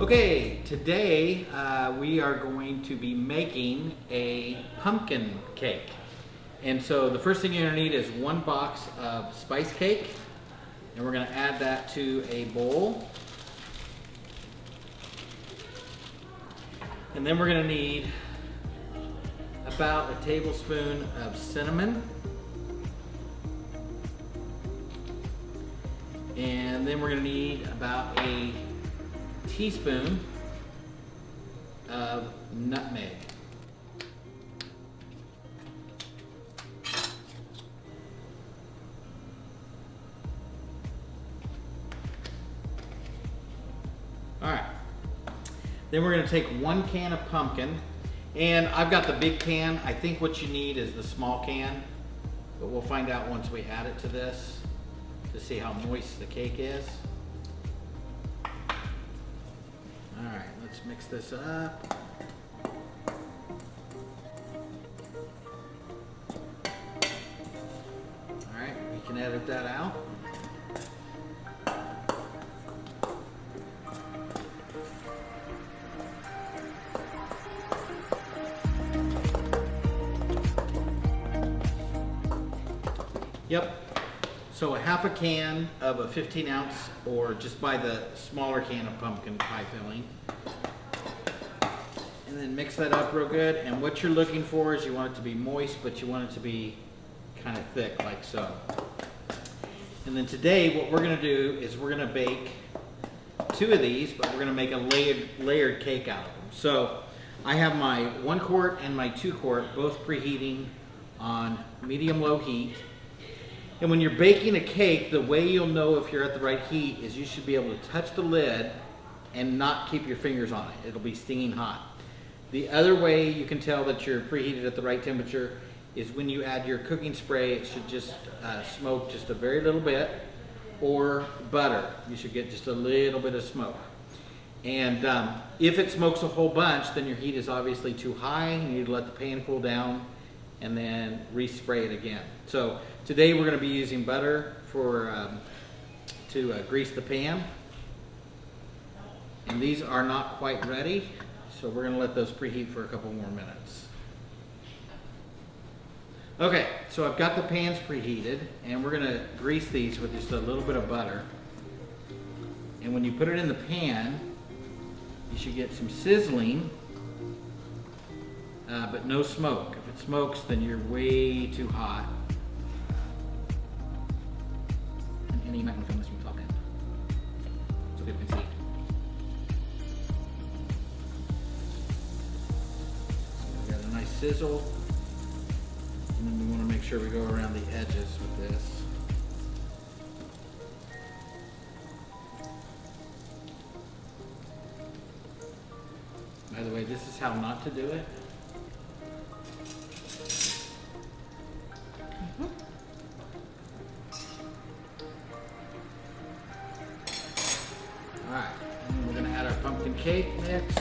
Okay, today we are going to be making a pumpkin cake. And so the first thing you're gonna need is 1 box of spice cake. And we're gonna add that to a bowl. And then we're gonna need about a tablespoon of cinnamon. And then we're gonna need about a teaspoon of nutmeg. All right. Then we're going to take 1 can of pumpkin, and I've got the big can. I think what you need is the small can, but we'll find out once we add it to this to see how moist the cake is. All right, let's mix this up. All right, we can edit that out. Yep, so a half a can of a 15 ounce, or just buy the smaller can of pumpkin pie filling. And then mix that up real good. And what you're looking for is you want it to be moist, but you want it to be kind of thick, like so. And then today what we're gonna do is we're gonna bake 2 of these, but we're gonna make a layered cake out of them. So I have my 1 quart and my 2 quart both preheating on medium-low heat. And when you're baking a cake, the way you'll know if you're at the right heat is you should be able to touch the lid and not keep your fingers on it. It'll be stinging hot. The other way you can tell that you're preheated at the right temperature is when you add your cooking spray. It should just smoke just a very little bit, or butter. You should get just a little bit of smoke. And if it smokes a whole bunch, then your heat is obviously too high. You need to let the pan cool down and then respray it again. So today we're going to be using butter to grease the pan. And these are not quite ready, so we're going to let those preheat for a couple more minutes. Okay, so I've got the pans preheated, and we're going to grease these with just a little bit of butter. And when you put it in the pan, you should get some sizzling, but no smoke. If it smokes, then you're way too hot. And you might want to film this from the top end, so people can see. So we got a nice sizzle, and then we want to make sure we go around the edges with this. By the way, this is how not to do it. All right, and we're going to add our pumpkin cake mix.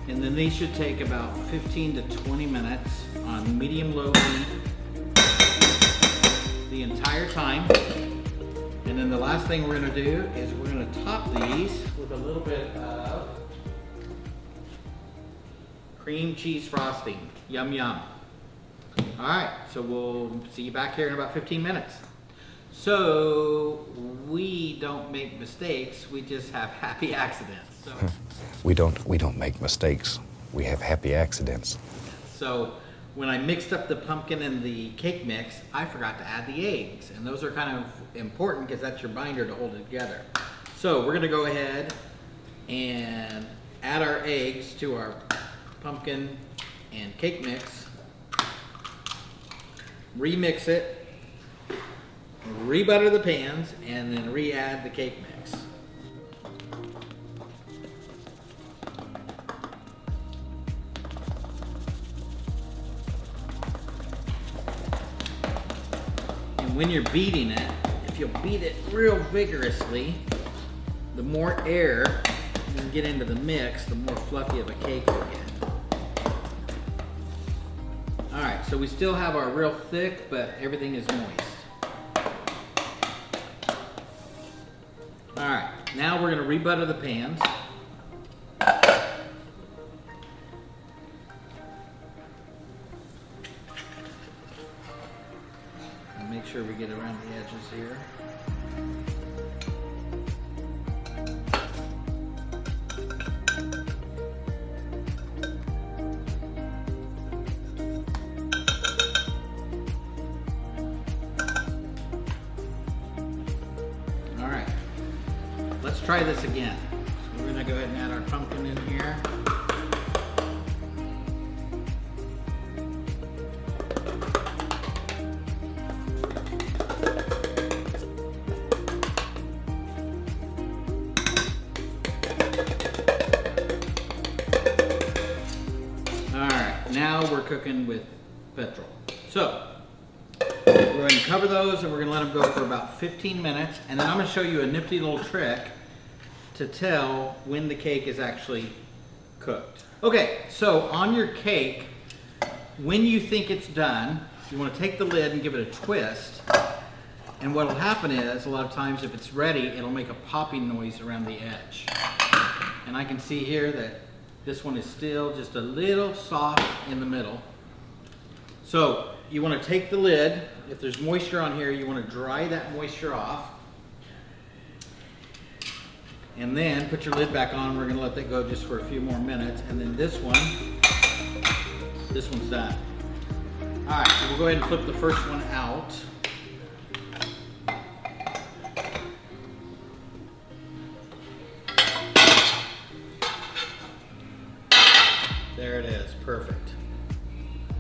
And then these should take about 15 to 20 minutes on medium-low heat the entire time. And then the last thing we're going to do is we're going to top these with a little bit of cream cheese frosting. Yum, yum. All right, so we'll see you back here in about 15 minutes. So we don't make mistakes, we just have happy accidents. So We don't make mistakes. We have happy accidents. So when I mixed up the pumpkin and the cake mix, I forgot to add the eggs. And those are kind of important because that's your binder to hold it together. So we're gonna go ahead and add our eggs to our pumpkin and cake mix. Remix it, re-butter the pans, and then re-add the cake mix. And when you're beating it, if you'll beat it real vigorously, the more air you can get into the mix, the more fluffy of a cake you'll get. All right, so we still have our real thick, but everything is moist. All right, now we're gonna rebutter the pans. And make sure we get around the edges here. All right, let's try this again. So we're gonna go ahead and add our pumpkin in here. Now we're cooking with petrol. So we're going to cover those and we're going to let them go for about 15 minutes. And then I'm going to show you a nifty little trick to tell when the cake is actually cooked. Okay, so on your cake, when you think it's done, you want to take the lid and give it a twist. And what will happen is, a lot of times if it's ready, it'll make a popping noise around the edge. And I can see here that this one is still just a little soft in the middle. So you want to take the lid. If there's moisture on here, you want to dry that moisture off. And then put your lid back on. We're going to let that go just for a few more minutes. And then this one's done. All right, so we'll go ahead and flip the first one out. There it is, perfect.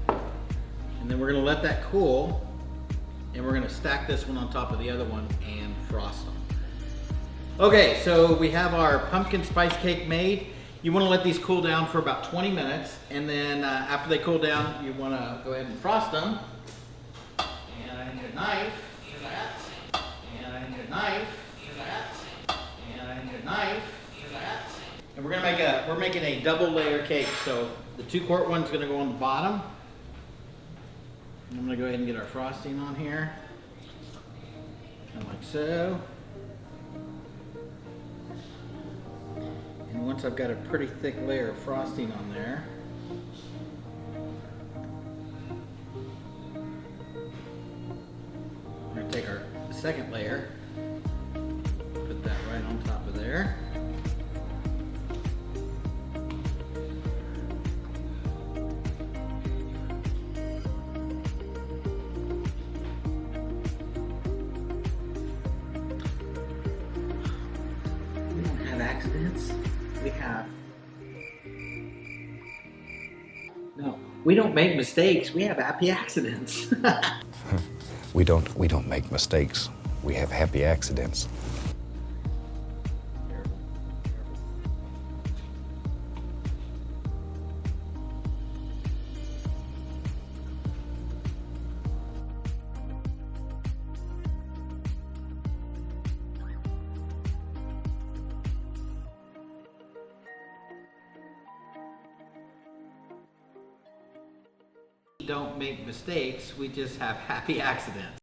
And then we're gonna let that cool, and we're gonna stack this one on top of the other one and frost them. Okay, so we have our pumpkin spice cake made. You wanna let these cool down for about 20 minutes, and then after they cool down, you wanna go ahead and frost them. And I need a knife for that. And I need a knife for that. And I need a knife for that. And we're making a double layer cake. So the 2-quart one's gonna go on the bottom. And I'm gonna go ahead and get our frosting on here. And like so. And once I've got a pretty thick layer of frosting on there, we're gonna take our second layer, put that right on top of there. Accidents. We don't make mistakes. We have happy accidents. We don't make mistakes. We have happy accidents. We don't make mistakes, we just have happy accidents.